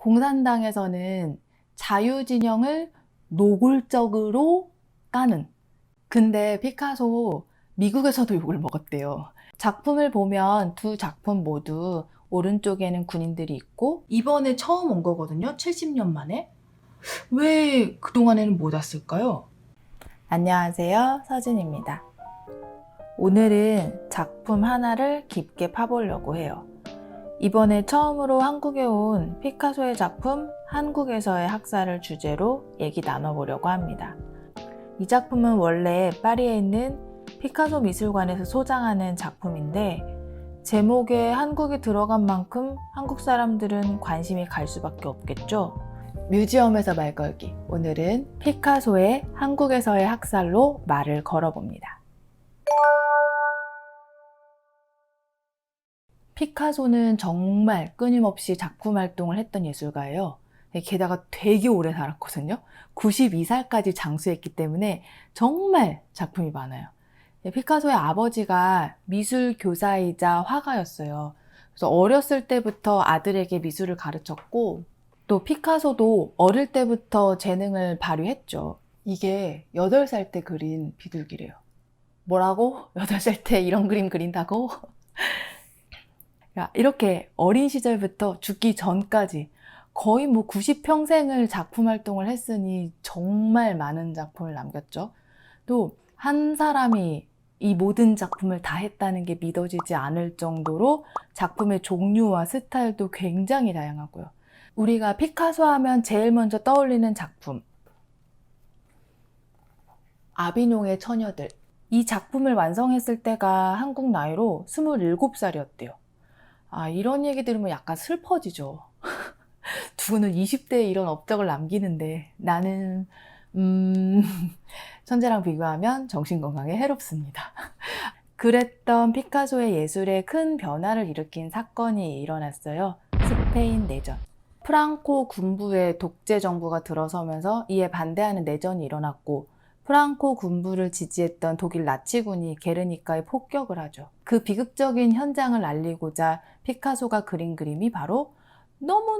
공산당에서는 자유진영을 노골적으로 까는. 근데 피카소 미국에서도 욕을 먹었대요. 작품을 보면 두 작품 모두 오른쪽에는 군인들이 있고 이번에 처음 온 거거든요. 70년 만에. 왜 그동안에는 못 왔을까요? 안녕하세요. 서진입니다. 오늘은 작품 하나를 깊게 파보려고 해요. 이번에 처음으로 한국에 온 피카소의 작품 한국에서의 학살을 주제로 얘기 나눠보려고 합니다. 이 작품은 원래 파리에 있는 피카소 미술관에서 소장하는 작품인데 제목에 한국이 들어간 만큼 한국 사람들은 관심이 갈 수밖에 없겠죠. 뮤지엄에서 말 걸기. 오늘은 피카소의 한국에서의 학살로 말을 걸어봅니다. 피카소는 정말 끊임없이 작품 활동을 했던 예술가예요. 게다가 되게 오래 살았거든요. 92살까지 장수했기 때문에 정말 작품이 많아요. 피카소의 아버지가 미술 교사이자 화가였어요. 그래서 어렸을 때부터 아들에게 미술을 가르쳤고 또 피카소도 어릴 때부터 재능을 발휘했죠. 이게 8살 때 그린 비둘기래요. 뭐라고? 8살 때 이런 그림 그린다고? 이렇게 어린 시절부터 죽기 전까지 거의 90평생을 작품 활동을 했으니 정말 많은 작품을 남겼죠. 또 한 사람이 이 모든 작품을 다 했다는 게 믿어지지 않을 정도로 작품의 종류와 스타일도 굉장히 다양하고요. 우리가 피카소 하면 제일 먼저 떠올리는 작품, 아비뇽의 처녀들. 이 작품을 완성했을 때가 한국 나이로 27살이었대요. 이런 얘기 들으면 약간 슬퍼지죠. 누구는 20대에 이런 업적을 남기는데 나는 천재랑 비교하면 정신건강에 해롭습니다. 그랬던 피카소의 예술에 큰 변화를 일으킨 사건이 일어났어요. 스페인 내전. 프랑코 군부의 독재 정부가 들어서면서 이에 반대하는 내전이 일어났고 프랑코 군부를 지지했던 독일 나치군이 게르니카에 폭격을 하죠. 그 비극적인 현장을 알리고자 피카소가 그린 그림이 바로 너무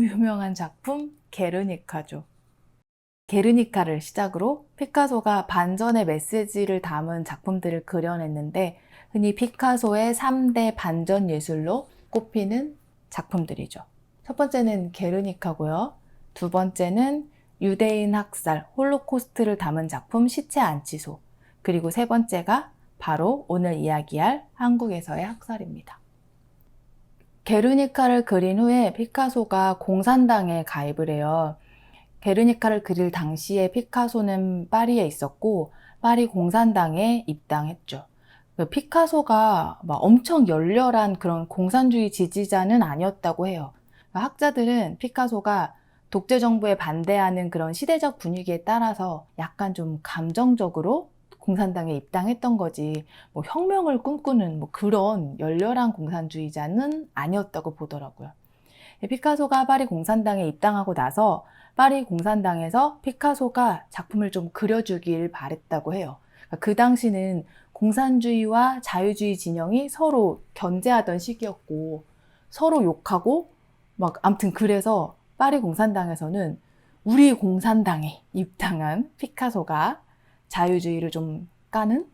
유명한 작품 게르니카죠. 게르니카를 시작으로 피카소가 반전의 메시지를 담은 작품들을 그려냈는데 흔히 피카소의 3대 반전 예술로 꼽히는 작품들이죠. 첫 번째는 게르니카고요. 두 번째는 유대인 학살, 홀로코스트를 담은 작품 시체 안치소. 그리고 세 번째가 바로 오늘 이야기할 한국에서의 학살입니다. 게르니카를 그린 후에 피카소가 공산당에 가입을 해요. 게르니카를 그릴 당시에 피카소는 파리에 있었고 파리 공산당에 입당했죠. 피카소가 막 엄청 열렬한 그런 공산주의 지지자는 아니었다고 해요. 학자들은 피카소가 독재 정부에 반대하는 그런 시대적 분위기에 따라서 약간 좀 감정적으로 공산당에 입당했던 거지 혁명을 꿈꾸는 그런 열렬한 공산주의자는 아니었다고 보더라고요. 피카소가 파리 공산당에 입당하고 나서 파리 공산당에서 피카소가 작품을 좀 그려주길 바랬다고 해요. 그 당시는 공산주의와 자유주의 진영이 서로 견제하던 시기였고 서로 욕하고 아무튼 그래서 파리 공산당에서는 우리 공산당에 입당한 피카소가 자유주의를 좀 까는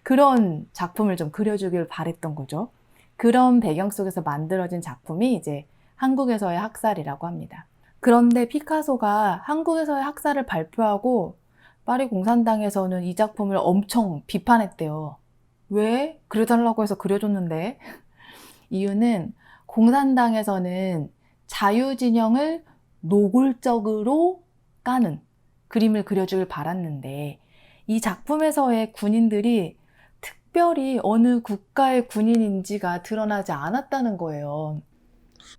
그런 작품을 좀 그려주길 바랬던 거죠. 그런 배경 속에서 만들어진 작품이 이제 한국에서의 학살이라고 합니다. 그런데 피카소가 한국에서의 학살을 발표하고 파리 공산당에서는 이 작품을 엄청 비판했대요. 왜? 그려달라고 해서 그려줬는데. 이유는 공산당에서는 자유진영을 노골적으로 까는 그림을 그려주길 바랐는데 이 작품에서의 군인들이 특별히 어느 국가의 군인인지가 드러나지 않았다는 거예요.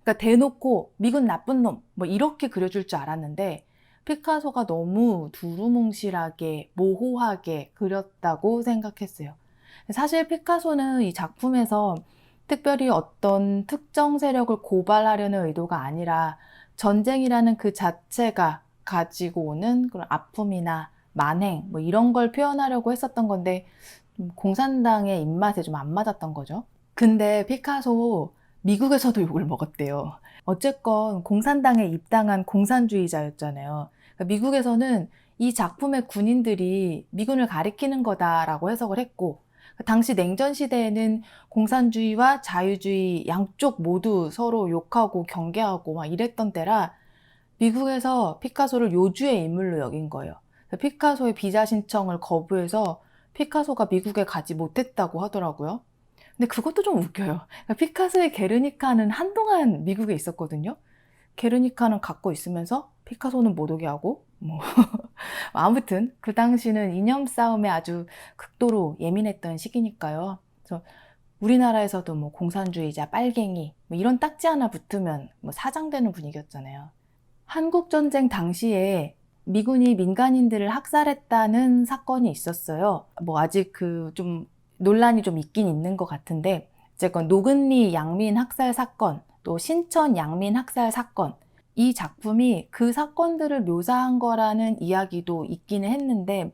그러니까 대놓고 미군 나쁜 놈 이렇게 그려줄 줄 알았는데 피카소가 너무 두루뭉실하게 모호하게 그렸다고 생각했어요. 사실 피카소는 이 작품에서 특별히 어떤 특정 세력을 고발하려는 의도가 아니라 전쟁이라는 그 자체가 가지고 오는 그런 아픔이나 만행 이런 걸 표현하려고 했었던 건데 공산당의 입맛에 좀 안 맞았던 거죠. 근데 피카소 미국에서도 욕을 먹었대요. 어쨌건 공산당에 입당한 공산주의자였잖아요. 그러니까 미국에서는 이 작품의 군인들이 미군을 가리키는 거다라고 해석을 했고, 당시 냉전 시대에는 공산주의와 자유주의 양쪽 모두 서로 욕하고 경계하고 막 이랬던 때라 미국에서 피카소를 요주의 인물로 여긴 거예요. 피카소의 비자 신청을 거부해서 피카소가 미국에 가지 못했다고 하더라고요. 근데 그것도 좀 웃겨요. 피카소의 게르니카는 한동안 미국에 있었거든요. 게르니카는 갖고 있으면서 피카소는 못 오게 하고, 뭐. 아무튼 그 당시는 이념 싸움에 아주 극도로 예민했던 시기니까요. 그래서 우리나라에서도 뭐 공산주의자, 빨갱이 뭐 이런 딱지 하나 붙으면 뭐 사장되는 분위기였잖아요. 한국전쟁 당시에 미군이 민간인들을 학살했다는 사건이 있었어요. 뭐 아직 그 좀 논란이 좀 있긴 있는 것 같은데, 어쨌건 노근리 양민 학살 사건, 또 신천 양민 학살 사건, 이 작품이 그 사건들을 묘사한 거라는 이야기도 있기는 했는데,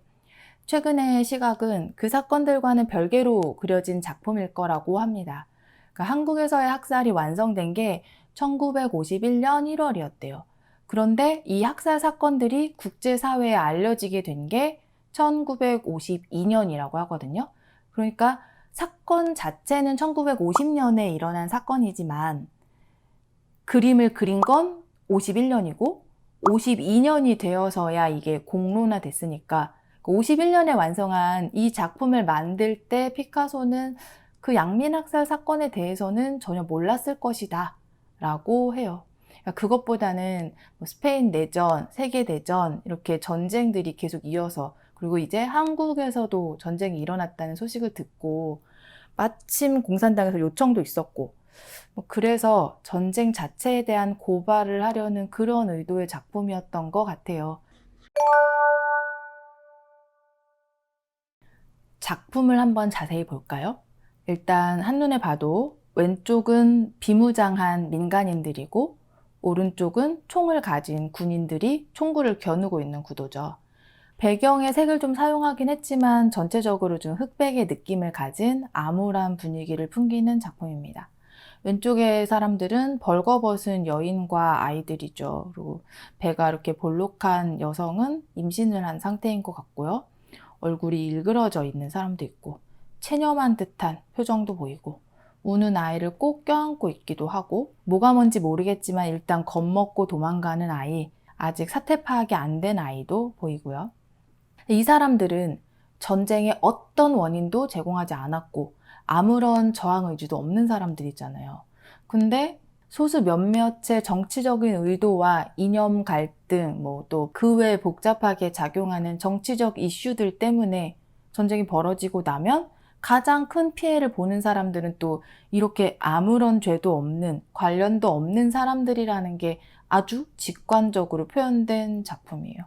최근의 시각은 그 사건들과는 별개로 그려진 작품일 거라고 합니다. 그러니까 한국에서의 학살이 완성된 게 1951년 1월이었대요. 그런데 이 학살 사건들이 국제사회에 알려지게 된 게 1952년이라고 하거든요. 그러니까 사건 자체는 1950년에 일어난 사건이지만 그림을 그린 건 51년이고 52년이 되어서야 이게 공론화 됐으니까 51년에 완성한 이 작품을 만들 때 피카소는 그 양민학살 사건에 대해서는 전혀 몰랐을 것이다 라고 해요. 그러니까 그것보다는 뭐 스페인 내전, 세계대전 이렇게 전쟁들이 계속 이어서, 그리고 이제 한국에서도 전쟁이 일어났다는 소식을 듣고 마침 공산당에서 요청도 있었고, 그래서 전쟁 자체에 대한 고발을 하려는 그런 의도의 작품이었던 것 같아요. 작품을 한번 자세히 볼까요? 일단 한눈에 봐도 왼쪽은 비무장한 민간인들이고 오른쪽은 총을 가진 군인들이 총구를 겨누고 있는 구도죠. 배경의 색을 좀 사용하긴 했지만 전체적으로 좀 흑백의 느낌을 가진 암울한 분위기를 풍기는 작품입니다. 왼쪽의 사람들은 벌거벗은 여인과 아이들이죠. 그리고 배가 이렇게 볼록한 여성은 임신을 한 상태인 것 같고요. 얼굴이 일그러져 있는 사람도 있고 체념한 듯한 표정도 보이고 우는 아이를 꼭 껴안고 있기도 하고, 뭐가 뭔지 모르겠지만 일단 겁먹고 도망가는 아이, 아직 사태 파악이 안 된 아이도 보이고요. 이 사람들은 전쟁의 어떤 원인도 제공하지 않았고 아무런 저항 의지도 없는 사람들이잖아요. 근데 소수 몇몇의 정치적인 의도와 이념 갈등, 뭐 또 그 외에 복잡하게 작용하는 정치적 이슈들 때문에 전쟁이 벌어지고 나면 가장 큰 피해를 보는 사람들은 또 이렇게 아무런 죄도 없는, 관련도 없는 사람들이라는 게 아주 직관적으로 표현된 작품이에요.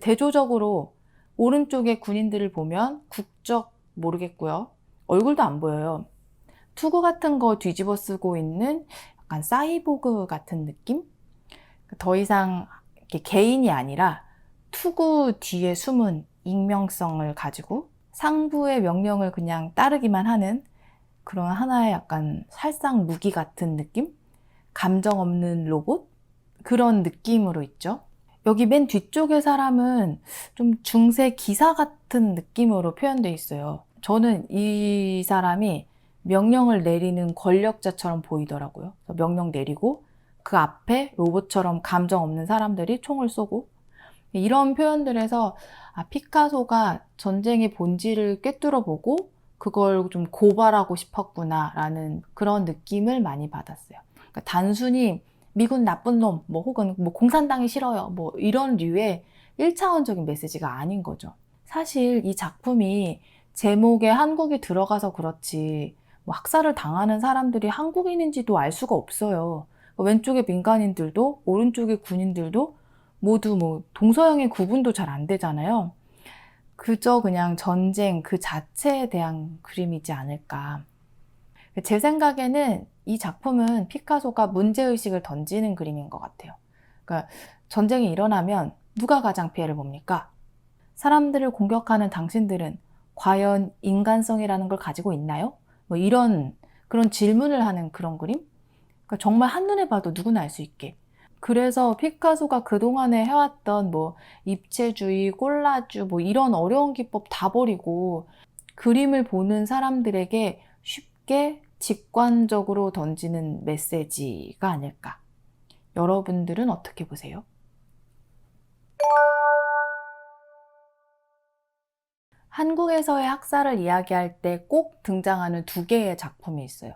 대조적으로 오른쪽의 군인들을 보면 국적 모르겠고요. 얼굴도 안 보여요. 투구 같은 거 뒤집어 쓰고 있는 약간 사이보그 같은 느낌? 더 이상 이렇게 개인이 아니라 투구 뒤에 숨은 익명성을 가지고 상부의 명령을 그냥 따르기만 하는 그런 하나의 약간 살상 무기 같은 느낌? 감정 없는 로봇? 그런 느낌으로 있죠. 여기 맨 뒤쪽의 사람은 좀 중세 기사 같은 느낌으로 표현되어 있어요. 저는 이 사람이 명령을 내리는 권력자처럼 보이더라고요. 명령 내리고 그 앞에 로봇처럼 감정 없는 사람들이 총을 쏘고, 이런 표현들에서 피카소가 전쟁의 본질을 꿰뚫어보고 그걸 좀 고발하고 싶었구나라는 그런 느낌을 많이 받았어요. 그러니까 단순히 미군 나쁜 놈, 뭐 혹은 뭐 공산당이 싫어요, 뭐 이런 류의 1차원적인 메시지가 아닌 거죠. 사실 이 작품이 제목에 한국이 들어가서 그렇지 뭐 학살을 당하는 사람들이 한국인인지도 알 수가 없어요. 왼쪽의 민간인들도 오른쪽의 군인들도 모두 뭐 동서양의 구분도 잘 안 되잖아요. 그저 그냥 전쟁 그 자체에 대한 그림이지 않을까. 제 생각에는 이 작품은 피카소가 문제의식을 던지는 그림인 것 같아요. 그러니까 전쟁이 일어나면 누가 가장 피해를 봅니까? 사람들을 공격하는 당신들은 과연 인간성이라는 걸 가지고 있나요? 뭐 이런 그런 질문을 하는 그런 그림? 그러니까 정말 한눈에 봐도 누구나 알 수 있게. 그래서 피카소가 그동안에 해왔던 뭐 입체주의, 콜라주 뭐 이런 어려운 기법 다 버리고 그림을 보는 사람들에게 쉽게 직관적으로 던지는 메시지가 아닐까. 여러분들은 어떻게 보세요? 한국에서의 학살을 이야기할 때 꼭 등장하는 두 개의 작품이 있어요.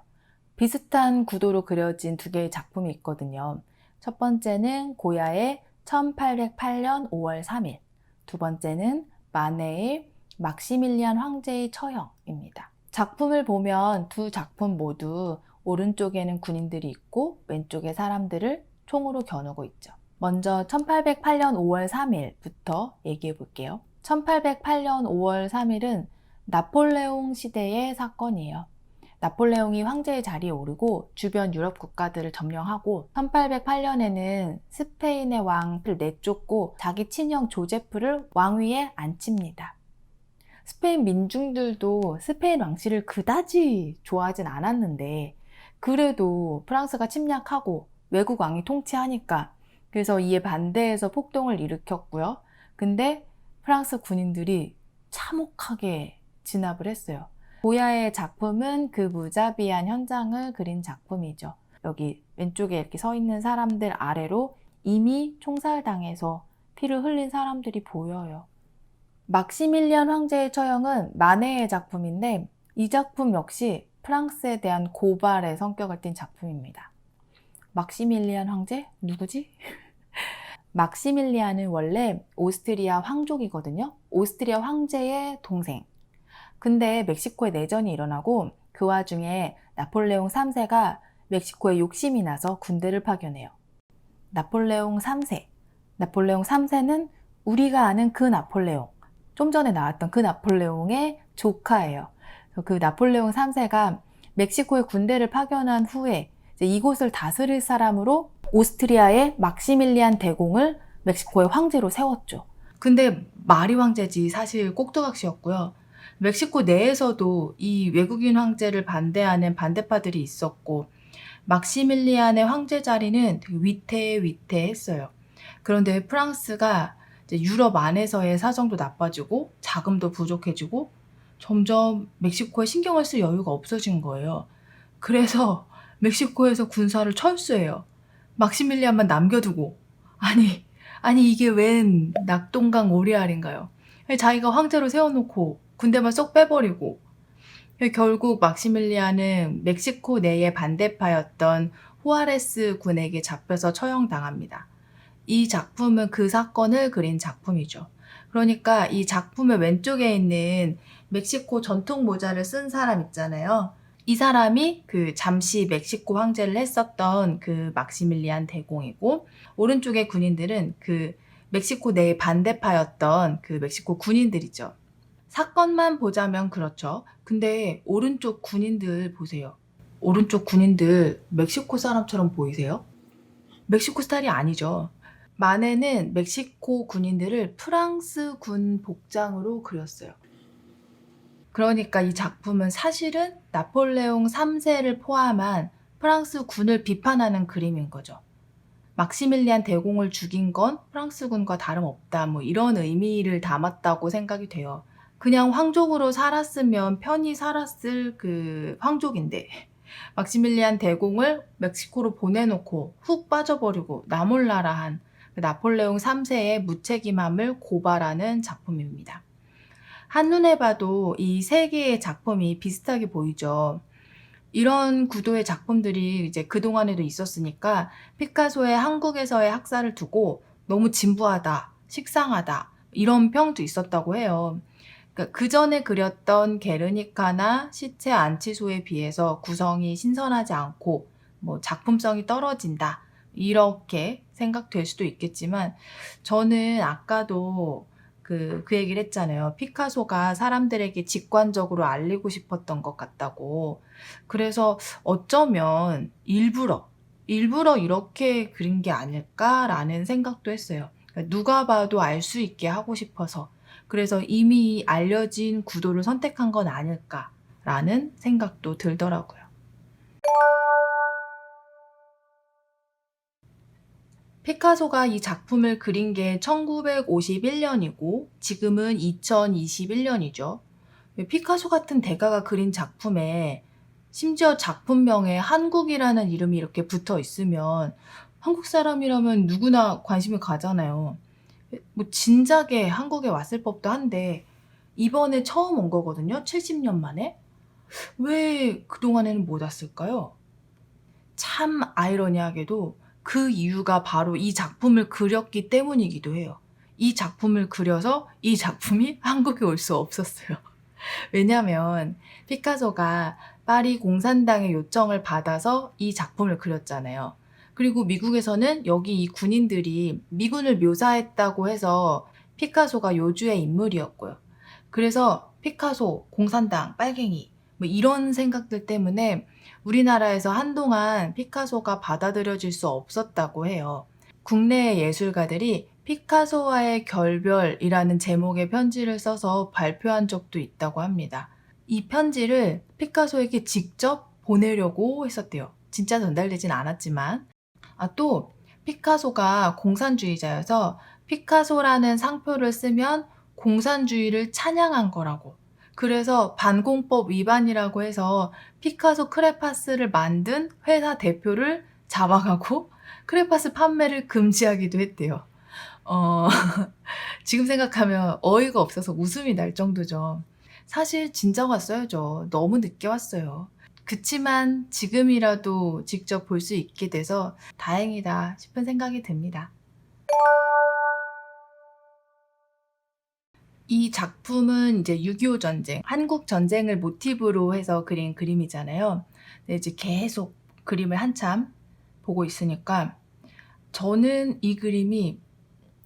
비슷한 구도로 그려진 두 개의 작품이 있거든요. 첫 번째는 고야의 1808년 5월 3일, 두 번째는 마네의 막시밀리안 황제의 처형입니다. 작품을 보면 두 작품 모두 오른쪽에는 군인들이 있고 왼쪽에 사람들을 총으로 겨누고 있죠. 먼저 1808년 5월 3일부터 얘기해 볼게요. 1808년 5월 3일은 나폴레옹 시대의 사건이에요. 나폴레옹이 황제의 자리에 오르고 주변 유럽 국가들을 점령하고 1808년에는 스페인의 왕을 내쫓고 자기 친형 조제프를 왕위에 앉힙니다. 스페인 민중들도 스페인 왕실을 그다지 좋아하진 않았는데 그래도 프랑스가 침략하고 외국 왕이 통치하니까 그래서 이에 반대해서 폭동을 일으켰고요. 근데 프랑스 군인들이 참혹하게 진압을 했어요. 고야의 작품은 그 무자비한 현장을 그린 작품이죠. 여기 왼쪽에 이렇게 서 있는 사람들 아래로 이미 총살당해서 피를 흘린 사람들이 보여요. 막시밀리안 황제의 처형은 마네의 작품인데 이 작품 역시 프랑스에 대한 고발의 성격을 띤 작품입니다. 막시밀리안 황제? 누구지? 막시밀리안은 원래 오스트리아 황족이거든요. 오스트리아 황제의 동생. 근데 멕시코에 내전이 일어나고 그 와중에 나폴레옹 3세가 멕시코에 욕심이 나서 군대를 파견해요. 나폴레옹 3세. 나폴레옹 3세는 우리가 아는 그 나폴레옹. 좀 전에 나왔던 그 나폴레옹의 조카예요. 그 나폴레옹 3세가 멕시코에 군대를 파견한 후에 이제 이곳을 다스릴 사람으로 오스트리아의 막시밀리안 대공을 멕시코의 황제로 세웠죠. 근데 마리 황제지 사실 꼭두각시였고요. 멕시코 내에서도 이 외국인 황제를 반대하는 반대파들이 있었고 막시밀리안의 황제 자리는 되게 위태위태했어요. 그런데 프랑스가 이제 유럽 안에서의 사정도 나빠지고 자금도 부족해지고 점점 멕시코에 신경을 쓸 여유가 없어진 거예요. 그래서 멕시코에서 군사를 철수해요. 막시밀리안만 남겨두고. 아니 이게 웬 낙동강 오리알인가요? 자기가 황제로 세워놓고 군대만 쏙 빼버리고 결국 막시밀리안은 멕시코 내의 반대파였던 후아레스 군에게 잡혀서 처형당합니다. 이 작품은 그 사건을 그린 작품이죠. 그러니까 이 작품의 왼쪽에 있는 멕시코 전통 모자를 쓴 사람 있잖아요. 이 사람이 그 잠시 멕시코 황제를 했었던 그 막시밀리안 대공이고 오른쪽의 군인들은 그 멕시코 내의 반대파였던 그 멕시코 군인들이죠. 사건만 보자면 그렇죠. 근데 오른쪽 군인들 보세요. 오른쪽 군인들 멕시코 사람처럼 보이세요? 멕시코 스타일이 아니죠. 마네는 멕시코 군인들을 프랑스 군 복장으로 그렸어요. 그러니까 이 작품은 사실은 나폴레옹 3세를 포함한 프랑스 군을 비판하는 그림인 거죠. 막시밀리안 대공을 죽인 건 프랑스군과 다름없다. 뭐 이런 의미를 담았다고 생각이 돼요. 그냥 황족으로 살았으면 편히 살았을 그 황족인데 막시밀리안 대공을 멕시코로 보내놓고 훅 빠져버리고 나몰라라 한 나폴레옹 3세의 무책임함을 고발하는 작품입니다. 한눈에 봐도 이 세 개의 작품이 비슷하게 보이죠. 이런 구도의 작품들이 이제 그동안에도 있었으니까 피카소의 한국에서의 학살을 두고 너무 진부하다, 식상하다 이런 평도 있었다고 해요. 그러니까 그 전에 그렸던 게르니카나 시체 안치소에 비해서 구성이 신선하지 않고 뭐 작품성이 떨어진다 이렇게 생각될 수도 있겠지만 저는 아까도 그 얘기를 했잖아요. 피카소가 사람들에게 직관적으로 알리고 싶었던 것 같다고. 그래서 어쩌면 일부러 이렇게 그린 게 아닐까라는 생각도 했어요. 그러니까 누가 봐도 알 수 있게 하고 싶어서. 그래서 이미 알려진 구도를 선택한 건 아닐까라는 생각도 들더라고요. 피카소가 이 작품을 그린 게 1951년이고 지금은 2021년이죠. 피카소 같은 대가가 그린 작품에 심지어 작품명에 한국이라는 이름이 이렇게 붙어 있으면 한국 사람이라면 누구나 관심을 가잖아요. 뭐 진작에 한국에 왔을 법도 한데 이번에 처음 온 거거든요. 70년 만에. 왜 그동안에는 못 왔을까요? 참 아이러니하게도 그 이유가 바로 이 작품을 그렸기 때문이기도 해요. 이 작품을 그려서 이 작품이 한국에 올 수 없었어요. 왜냐면 피카소가 파리 공산당의 요청을 받아서 이 작품을 그렸잖아요. 그리고 미국에서는 여기 이 군인들이 미군을 묘사했다고 해서 피카소가 요주의 인물이었고요. 그래서 피카소, 공산당, 빨갱이 뭐 이런 생각들 때문에 우리나라에서 한동안 피카소가 받아들여질 수 없었다고 해요. 국내 예술가들이 피카소와의 결별이라는 제목의 편지를 써서 발표한 적도 있다고 합니다. 이 편지를 피카소에게 직접 보내려고 했었대요. 진짜 전달되진 않았지만. 또 피카소가 공산주의자여서 피카소라는 상표를 쓰면 공산주의를 찬양한 거라고. 그래서 반공법 위반이라고 해서 피카소 크레파스를 만든 회사 대표를 잡아가고 크레파스 판매를 금지하기도 했대요. 지금 생각하면 어이가 없어서 웃음이 날 정도죠. 사실 진작 왔어야죠. 너무 늦게 왔어요. 그치만 지금이라도 직접 볼 수 있게 돼서 다행이다 싶은 생각이 듭니다. 이 작품은 이제 6.25 전쟁, 한국 전쟁을 모티브로 해서 그린 그림이잖아요. 근데 이제 계속 그림을 한참 보고 있으니까 저는 이 그림이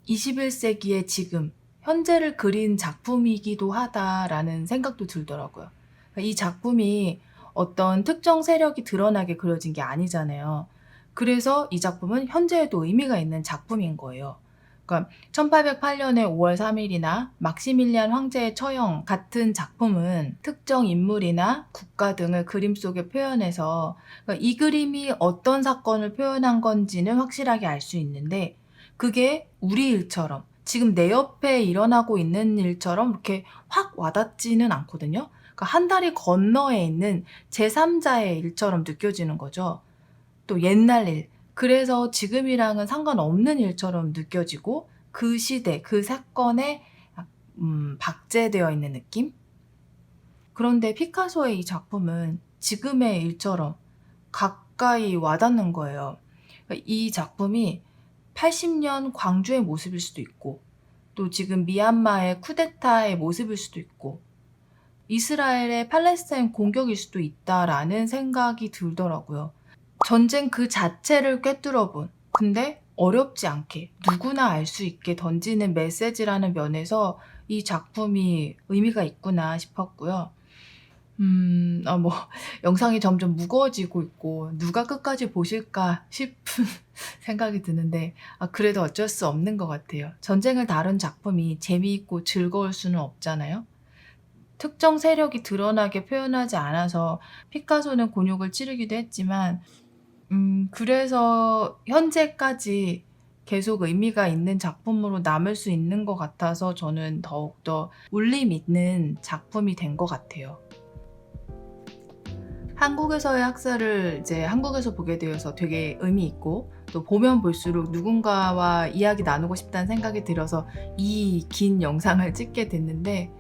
21세기의 지금, 현재를 그린 작품이기도 하다라는 생각도 들더라고요. 이 작품이 어떤 특정 세력이 드러나게 그려진 게 아니잖아요. 그래서 이 작품은 현재에도 의미가 있는 작품인 거예요. 그러니까 1808년에 5월 3일이나 막시밀리안 황제의 처형 같은 작품은 특정 인물이나 국가 등을 그림 속에 표현해서 그러니까 이 그림이 어떤 사건을 표현한 건지는 확실하게 알 수 있는데 그게 우리 일처럼 지금 내 옆에 일어나고 있는 일처럼 이렇게 확 와닿지는 않거든요. 그러니까 한 다리 건너에 있는 제3자의 일처럼 느껴지는 거죠. 또 옛날 일. 그래서 지금이랑은 상관없는 일처럼 느껴지고 그 시대, 그 사건에 박제되어 있는 느낌? 그런데 피카소의 이 작품은 지금의 일처럼 가까이 와닿는 거예요. 그러니까 이 작품이 80년 광주의 모습일 수도 있고 또 지금 미얀마의 쿠데타의 모습일 수도 있고 이스라엘의 팔레스타인 공격일 수도 있다라는 생각이 들더라고요. 전쟁 그 자체를 꿰뚫어본 근데 어렵지 않게 누구나 알 수 있게 던지는 메시지라는 면에서 이 작품이 의미가 있구나 싶었고요. 영상이 점점 무거워지고 있고 누가 끝까지 보실까 싶은 생각이 드는데 그래도 어쩔 수 없는 것 같아요. 전쟁을 다룬 작품이 재미있고 즐거울 수는 없잖아요. 특정 세력이 드러나게 표현하지 않아서 피카소는 곤욕을 치르기도 했지만 그래서 현재까지 계속 의미가 있는 작품으로 남을 수 있는 것 같아서 저는 더욱더 울림 있는 작품이 된 것 같아요. 한국에서의 학살을 이제 한국에서 보게 되어서 되게 의미 있고 또 보면 볼수록 누군가와 이야기 나누고 싶다는 생각이 들어서 이 긴 영상을 찍게 됐는데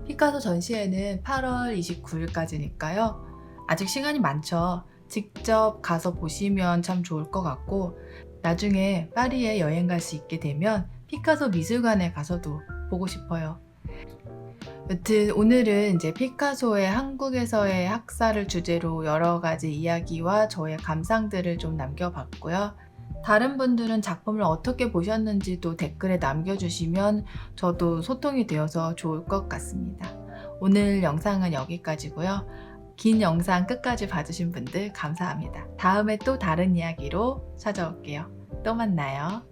피카소 전시회는 8월 29일까지니까요. 아직 시간이 많죠. 직접 가서 보시면 참 좋을 것 같고 나중에 파리에 여행 갈 수 있게 되면 피카소 미술관에 가서도 보고 싶어요. 여튼 오늘은 이제 피카소의 한국에서의 학살을 주제로 여러 가지 이야기와 저의 감상들을 좀 남겨봤고요. 다른 분들은 작품을 어떻게 보셨는지도 댓글에 남겨주시면 저도 소통이 되어서 좋을 것 같습니다. 오늘 영상은 여기까지고요. 긴 영상 끝까지 봐주신 분들 감사합니다. 다음에 또 다른 이야기로 찾아올게요. 또 만나요.